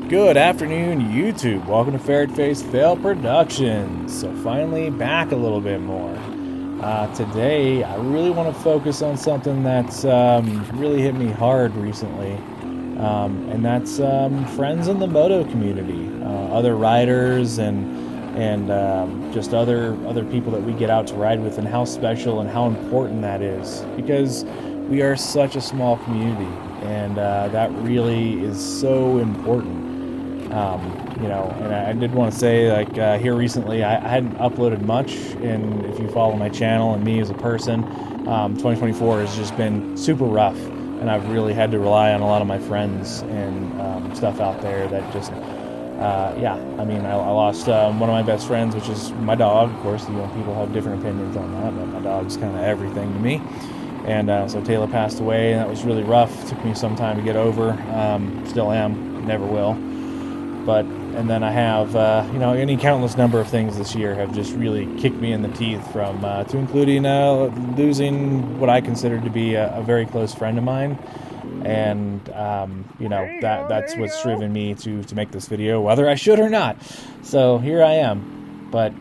Good afternoon, YouTube. Welcome to Ferret Face Fail Productions. So finally back a little bit more. Today, I really want to focus on something that's really hit me hard recently, and that's friends in the moto community, other riders, and just other people that we get out to ride with, and how special and how important that is, because we are such a small community, and that really is so important. And I did want to say, here recently, I hadn't uploaded much, and if you follow my channel and me as a person, 2024 has just been super rough, and I've really had to rely on a lot of my friends and stuff out there that just, I lost one of my best friends, which is my dog. Of course, people have different opinions on that, but my dog's kind of everything to me. And so Taylor passed away, and that was really rough. It took me some time to get over. Still am, never will. And then I have, any countless number of things this year have just really kicked me in the teeth, to including losing what I considered to be a very close friend of mine. And, that's what's driven me to make this video, whether I should or not. So here I am. But,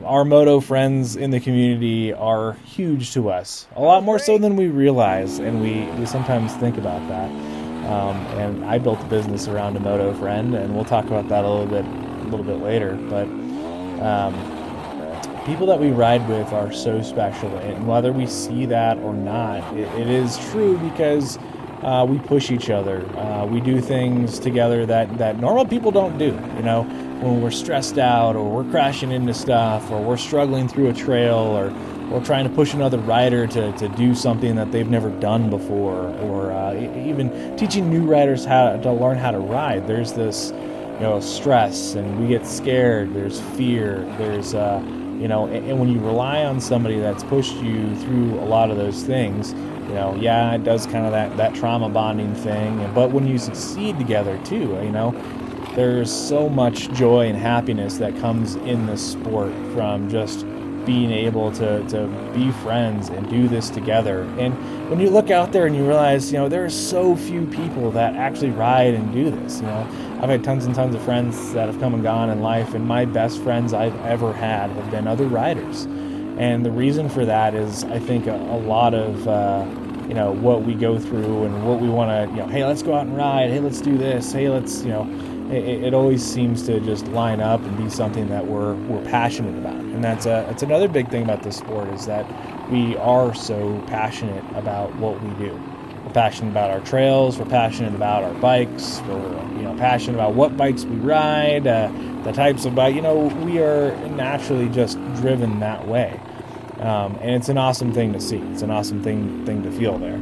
our moto friends in the community are huge to us, a lot more so than we realize, and we sometimes think about that. And I built a business around a moto friend, and we'll talk about that a little bit later. But people that we ride with are so special, and whether we see that or not, it is true, because we push each other. We do things together that normal people don't do. When we're stressed out, or we're crashing into stuff, or we're struggling through a trail, or trying to push another rider to do something that they've never done before, or even teaching new riders how to learn how to ride. There's this, stress, and we get scared. There's fear. There's, and when you rely on somebody that's pushed you through a lot of those things, it does kind of that trauma bonding thing. But when you succeed together too, there's so much joy and happiness that comes in this sport from just being able to be friends and do this together. And when you look out there and you realize, there are so few people that actually ride and do this. I've had tons and tons of friends that have come and gone in life, and my best friends I've ever had have been other riders. And the reason for that is, I think, a lot of what we go through and what we want to, hey, let's go out and ride, hey, let's do this, hey, let's, it always seems to just line up and be something that we're passionate about. And that's another big thing about this sport, is that we are so passionate about what we do. We're passionate about our trails, we're passionate about our bikes, we're passionate about what bikes we ride, the types of bike. We are naturally just driven that way. And it's an awesome thing to see. It's an awesome thing to feel there.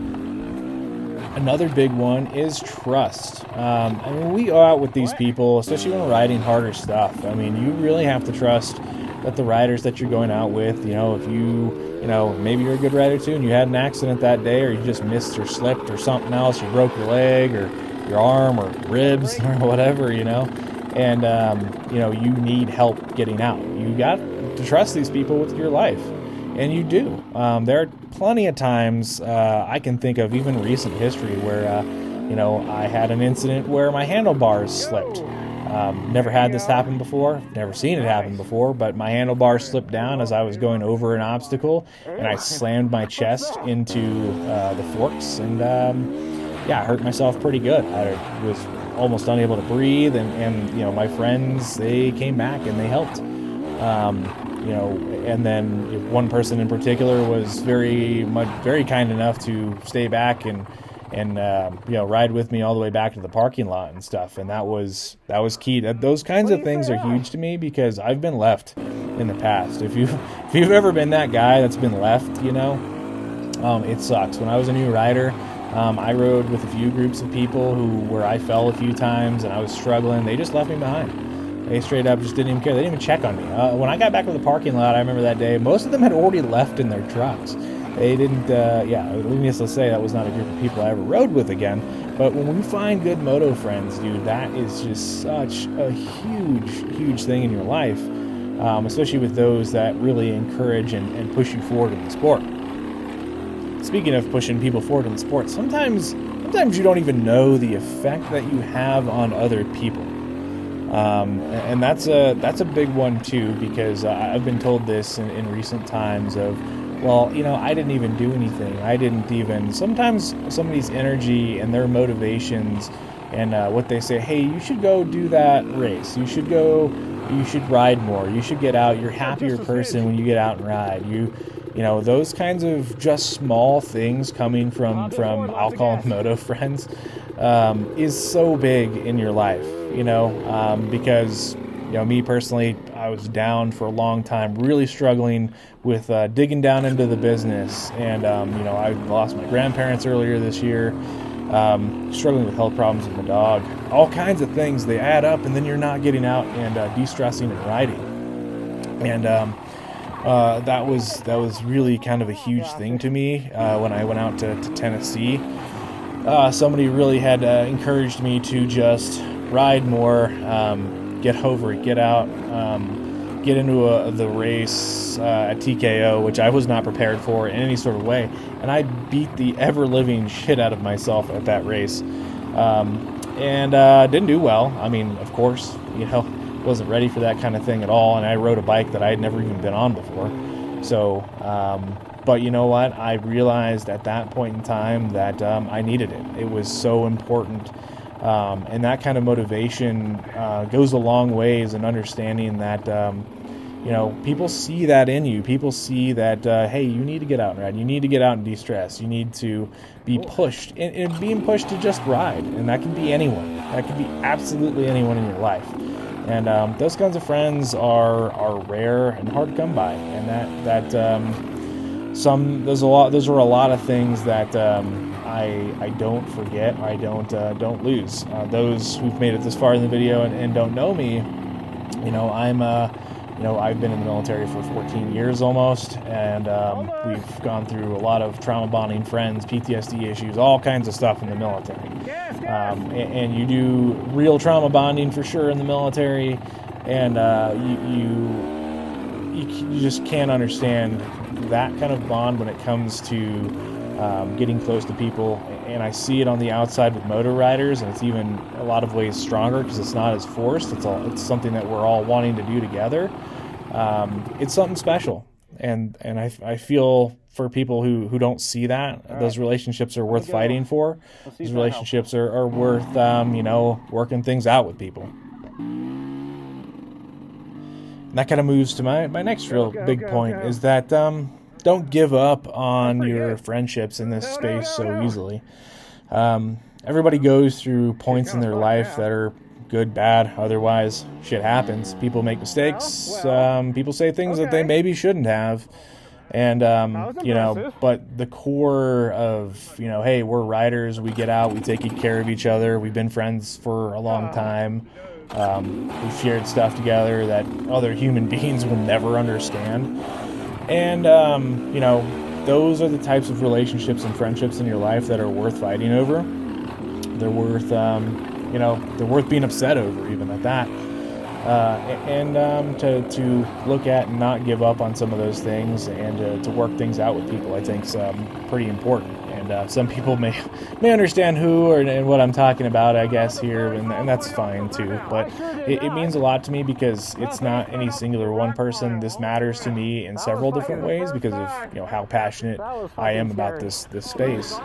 Another big one is trust. We go out with these people, especially when we're riding harder stuff. You really have to trust that the riders that you're going out with, if maybe you're a good rider too, and you had an accident that day, or you just missed or slipped or something else, you broke your leg or your arm or ribs or whatever, and, you need help getting out. You got to trust these people with your life. And you do. There are plenty of times I can think of, even recent history, where I had an incident where my handlebars slipped. Never had this happen before, never seen it happen before, but my handlebars slipped down as I was going over an obstacle, and I slammed my chest into the forks, and I hurt myself pretty good. I was almost unable to breathe, and my friends, they came back and they helped. And then one person in particular was very kind enough to stay back and ride with me all the way back to the parking lot and stuff. And that was key. Those kinds of things are huge to me, because I've been left in the past. If you've ever been that guy that's been left, it sucks. When I was a new rider, I rode with a few groups of people where I fell a few times and I was struggling. They just left me behind. They straight up just didn't even care. They didn't even check on me. When I got back to the parking lot, I remember that day, most of them had already left in their trucks. They didn't, needless to say, that was not a group of people I ever rode with again. But when we find good moto friends, dude, that is just such a huge, huge thing in your life, especially with those that really encourage and push you forward in the sport. Speaking of pushing people forward in the sport, sometimes sometimes you don't even know the effect that you have on other people. And that's a big one too, because I've been told this in recent times of, well, I didn't even do anything. I didn't even, sometimes somebody's energy and their motivations and what they say, hey, you should go do that race. You should ride more. You should get out. You're a happier person when you get out and ride. Those kinds of just small things coming from I'll call them moto friends, is so big in your life, because, me personally, I was down for a long time, really struggling with digging down into the business. And, I lost my grandparents earlier this year, struggling with health problems with my dog, all kinds of things. They add up, and then you're not getting out and de-stressing and riding. And that was really kind of a huge thing to me when I went out to Tennessee. Somebody really had encouraged me to just ride more, get over it, get out, get into the race at TKO, which I was not prepared for in any sort of way. And I beat the ever-living shit out of myself at that race. And didn't do well. I mean, of course, wasn't ready for that kind of thing at all. And I rode a bike that I had never even been on before. So, but you know what? I realized at that point in time that I needed it. It was so important. And that kind of motivation goes a long ways in understanding that, people see that in you. People see that, hey, you need to get out and ride. You need to get out and de-stress. You need to be pushed. And being pushed to just ride. And that can be anyone. That can be absolutely anyone in your life. And those kinds of friends are rare and hard to come by. And those are a lot of things that I don't forget. I don't lose. Those who've made it this far in the video and don't know me, I've been in the military for 14 years almost, and we've gone through a lot of trauma bonding, friends, PTSD issues, all kinds of stuff in the military. And you do real trauma bonding for sure in the military, and you just can't understand that kind of bond when it comes to getting close to people. And I see it on the outside with motor riders, and it's even a lot of ways stronger because it's not as forced. It's something that we're all wanting to do together. It's something special, and I feel for people who don't see that, those relationships are worth fighting for. Those relationships are worth working things out with people. And that kind of moves to my next real big point is that don't give up on your friendships in this space so easily. Everybody goes through points in their life that are good, bad, otherwise shit happens. People make mistakes. People say things that they maybe shouldn't have. And, but the core of, hey, we're riders, we get out, we take care of each other, we've been friends for a long time. We've shared stuff together that other human beings will never understand. And, those are the types of relationships and friendships in your life that are worth fighting over. They're worth, they're worth being upset over, even at that. To look at and not give up on some of those things and to work things out with people, I think is pretty important. And some people may understand who and what I'm talking about, I guess, here, and that's fine too. But it means a lot to me because it's not any singular one person. This matters to me in several different ways because of how passionate I am about this space.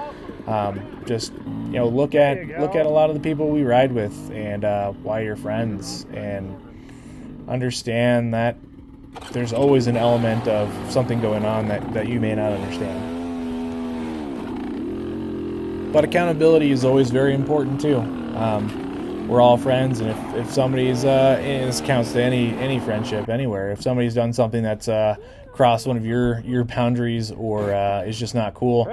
Just look at a lot of the people we ride with and why you're friends, and understand that there's always an element of something going on that you may not understand. But accountability is always very important too. We're all friends, and if somebody's and this counts to any friendship anywhere, if somebody's done something that's crossed one of your boundaries or is just not cool,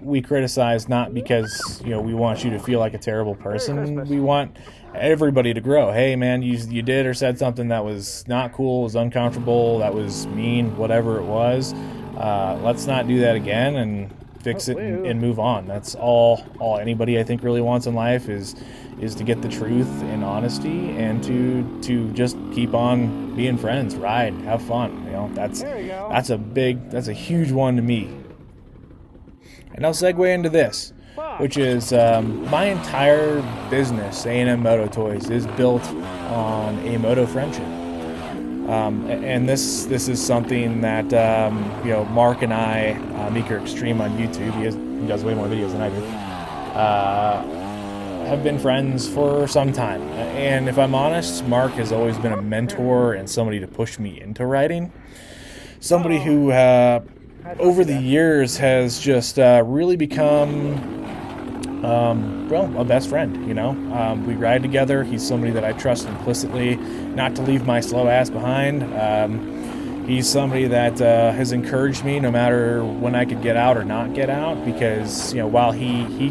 we criticize not because we want you to feel like a terrible person. We want everybody to grow. Hey man, you did or said something that was not cool, was uncomfortable, that was mean, whatever it was. Let's not do that again and fix it and move on. That's all anybody I think really wants in life is to get the truth and honesty, and to just keep on being friends, ride, have fun. That's a huge one to me. And I'll segue into this. which is my entire business, A&M Moto Toys, is built on a moto friendship. And this is something that Mark and I, Meeker Extreme on YouTube, he does way more videos than I do, have been friends for some time. And if I'm honest, Mark has always been a mentor and somebody to push me into riding. Somebody who over the years has just really become a best friend. We ride together. He's somebody that I trust implicitly not to leave my slow ass behind. He's somebody that has encouraged me no matter when I could get out or not get out, because while he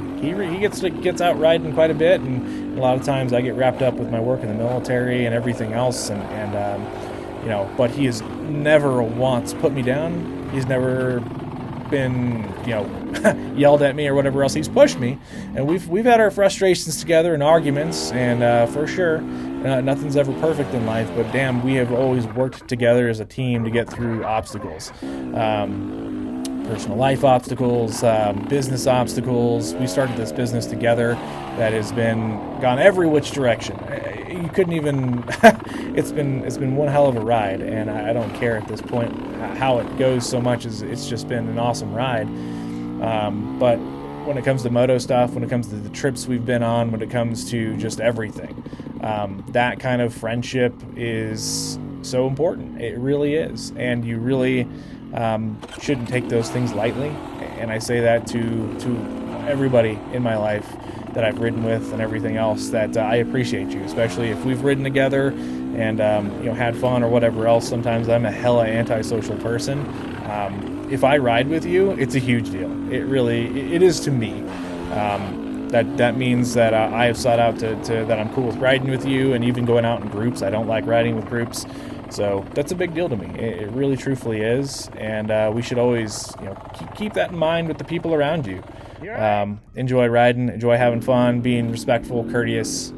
gets out riding quite a bit, and a lot of times I get wrapped up with my work in the military and everything else, but he has never once put me down. He's never been yelled at me or whatever else. He's pushed me, and we've had our frustrations together and arguments, and for sure nothing's ever perfect in life, but damn, we have always worked together as a team to get through obstacles, personal life obstacles, business obstacles. We started this business together that has gone every which direction. You couldn't even it's been one hell of a ride, and I don't care at this point how it goes so much as it's just been an awesome ride. But when it comes to moto stuff, when it comes to the trips we've been on, when it comes to just everything, that kind of friendship is so important. It really is, and you really shouldn't take those things lightly. And I say that to everybody in my life that I've ridden with and everything else, that I appreciate you, especially if we've ridden together and had fun or whatever else. Sometimes I'm a hella antisocial person. If I ride with you, it's a huge deal. It is to me. That means that I have sought out to that I'm cool with riding with you, and even going out in groups. I don't like riding with groups, so that's a big deal to me. It really, truthfully is, and we should always keep that in mind with the people around you. Enjoy riding, enjoy having fun, being respectful, courteous.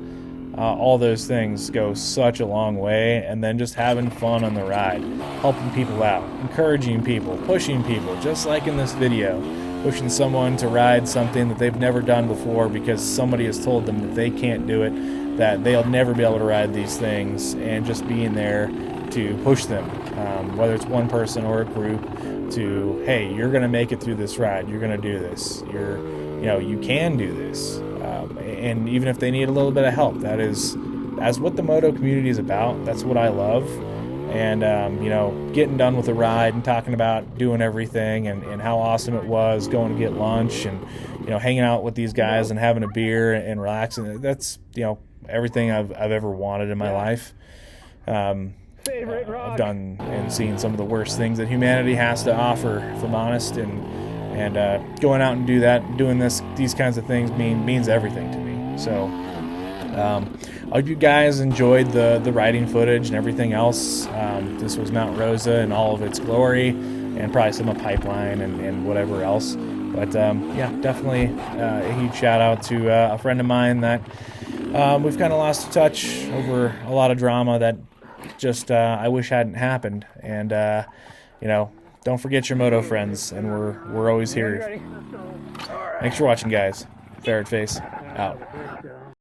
All those things go such a long way, and then just having fun on the ride, helping people out, encouraging people, pushing people, just like in this video, pushing someone to ride something that they've never done before because somebody has told them that they can't do it, that they'll never be able to ride these things, and just being there to push them, whether it's one person or a group, to, hey, you're going to make it through this ride, you're going to do this, you can do this. And even if they need a little bit of help, that's what the moto community is about. That's what I love. And getting done with the ride and talking about doing everything and how awesome it was, going to get lunch and hanging out with these guys and having a beer and relaxing, that's everything I've ever wanted in my life. I've done and seen some of the worst things that humanity has to offer, if I'm honest, and going out and doing these kinds of things means everything to me. So I hope you guys enjoyed the riding footage and everything else. This was Mount Rosa in all of its glory, and probably some of Pipeline and whatever else. But definitely a huge shout out to a friend of mine that we've kind of lost touch over a lot of drama that just I wish hadn't happened. And don't forget your moto friends, and we're always here. Thanks for watching, guys. Ferret Face out.